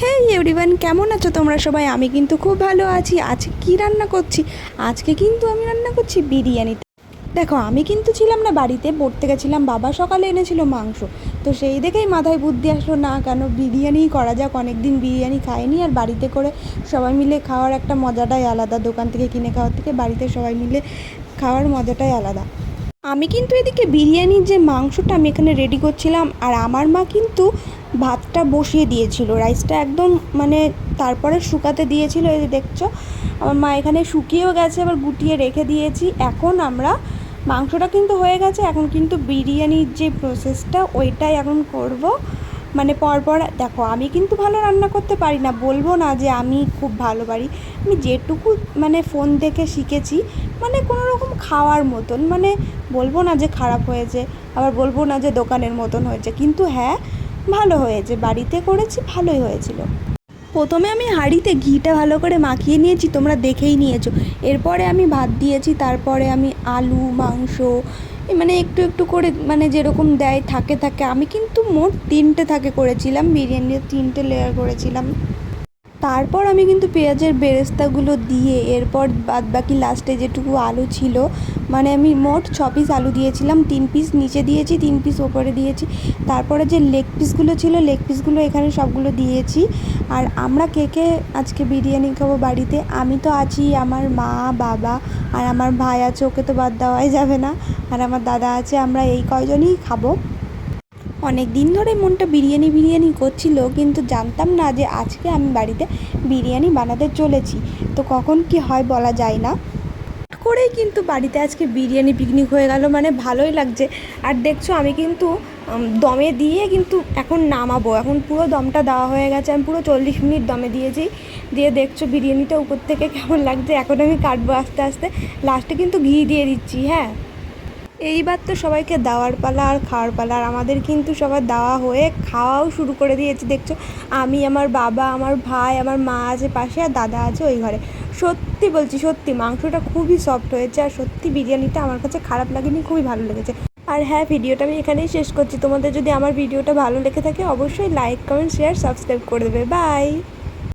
হেই everyone, কেমন আছো তোমরা সবাই? আমি কিন্তু খুব ভালো আছি। আজকে কী রান্না করছি? আজকে কিন্তু আমি রান্না করছি বিরিয়ানি। দেখো, আমি কিন্তু ছিলাম না বাড়িতে, পড়তে গেছিলাম। বাবা সকালে এনেছিল মাংস, তো সেই দেখেই মাথায় বুদ্ধি আসলো না কেন বিরিয়ানিই করা যাক। অনেক দিন বিরিয়ানি খাইনি, আর বাড়িতে করে সবাই মিলে খাওয়ার একটা মজাটাই আলাদা। দোকান থেকে কিনে খাওয়ার থেকে বাড়িতে সবাই মিলে খাওয়ার মজাটাই আলাদা। আমি কিন্তু এদিকে বিরিয়ানির যে মাংসটা আমি এখানে রেডি করছিলাম, আর আমার মা কিন্তু ভাতটা বসিয়ে দিয়েছিল। রাইসটা একদম মানে তারপরে শুকাতে দিয়েছিল। এই যে দেখছো, আমার মা এখানে শুকিয়েও গেছে, আবার গুটিয়ে রেখে দিয়েছি। এখন আমরা মাংসটা কিন্তু হয়ে গেছে, এখন কিন্তু বিরিয়ানির যে প্রসেসটা ওইটাই এখন করব। মানে পরপর দেখো, আমি কিন্তু ভালো রান্না করতে পারি না, বলবো না যে আমি খুব ভালো পারি। আমি যেটুকু মানে ফোন দেখে শিখেছি, মানে কোনো রকম খাওয়ার মতন, মানে বলবো না যে খারাপ হয়েছে, আবার বলবো না যে দোকানের মতন হয়েছে, কিন্তু হ্যাঁ ভালো হয়েছে। বাড়িতে করেছি, ভালোই হয়েছিল। প্রথমে আমি হাঁড়িতে ঘিটা ভালো করে মাখিয়ে নিয়েছি, তোমরা দেখেই নিয়েছো। এরপরে আমি ভাত দিয়েছি, তারপরে আমি আলু মাংস মানে একটু একটু করে, মানে যেরকম দেয় থাকে থাকে। আমি কিন্তু মোট 3টে থাকে করেছিলাম, বিরিয়ানির 3টে লেয়ার করেছিলাম। তারপর আমি কিন্তু পেঁয়াজের বেরেস্তাগুলো দিয়ে এরপর বাদবাকি লাস্টে যেটুকু আলু ছিল, মানে আমি মোট 6 পিস আলু দিয়েছিলাম। 3 পিস নিচে দিয়েছি, 3 পিস ওপরে দিয়েছি। তারপরে যে লেগ পিসগুলো ছিল, লেগ পিসগুলো এখানে সবগুলো দিয়েছি। আর আমরা কে কে আজকে বিরিয়ানি খাবো বাড়িতে? আমি তো আছি, আমার মা বাবা আর আমার ভাই আছে, ওকে তো বাদ দেওয়াই যাবে না, আর আমার দাদা আছে। আমরা এই কয়জনই খাবো। অনেক দিন ধরে মনটা বিরিয়ানি বিরিয়ানি করছিল, কিন্তু জানতাম না যে আজকে আমি বাড়িতে বিরিয়ানি বানাতে চলেছি। তো কখন কি হয় বলা যায় না, করেই কিন্তু বাড়িতে আজকে বিরিয়ানি পিকনিক হয়ে গেল। মানে ভালোই লাগছে। আর দেখছো, আমি কিন্তু দমে দিয়ে কিন্তু এখন নামাবো। এখন পুরো দমটা দেওয়া হয়ে গেছে, আমি পুরো 40 মিনিট দমে দিয়েছি। দিয়ে দেখছো বিরিয়ানিটা উপর থেকে কেমন লাগছে। এখন আমি কাটবো আস্তে আস্তে, লাস্টে কিন্তু ঘি দিয়ে দিচ্ছি। হ্যাঁ, এইবার তো সবাইকে দেওয়ার পালা আর খাওয়ার পালা। আর আমাদের কিন্তু সবার দেওয়া হয়ে খাওয়াও শুরু করে দিয়েছি। দেখছো, আমি, আমার বাবা, আমার ভাই, আমার মা আছে পাশে, আর দাদা আছে ওই ঘরে। সত্যি বলছি, সত্যি মাংসটা খুবই সফট হয়েছে, আর সত্যি বিরিয়ানিটা আমার কাছে খারাপ লাগেনি, খুবই ভালো লেগেছে। আর হ্যাঁ, ভিডিওটা আমি এখানেই শেষ করছি। তোমাদের যদি আমার ভিডিওটা ভালো লেগে থাকে, অবশ্যই লাইক কমেন্ট শেয়ার সাবস্ক্রাইব করে দেবে। বাই।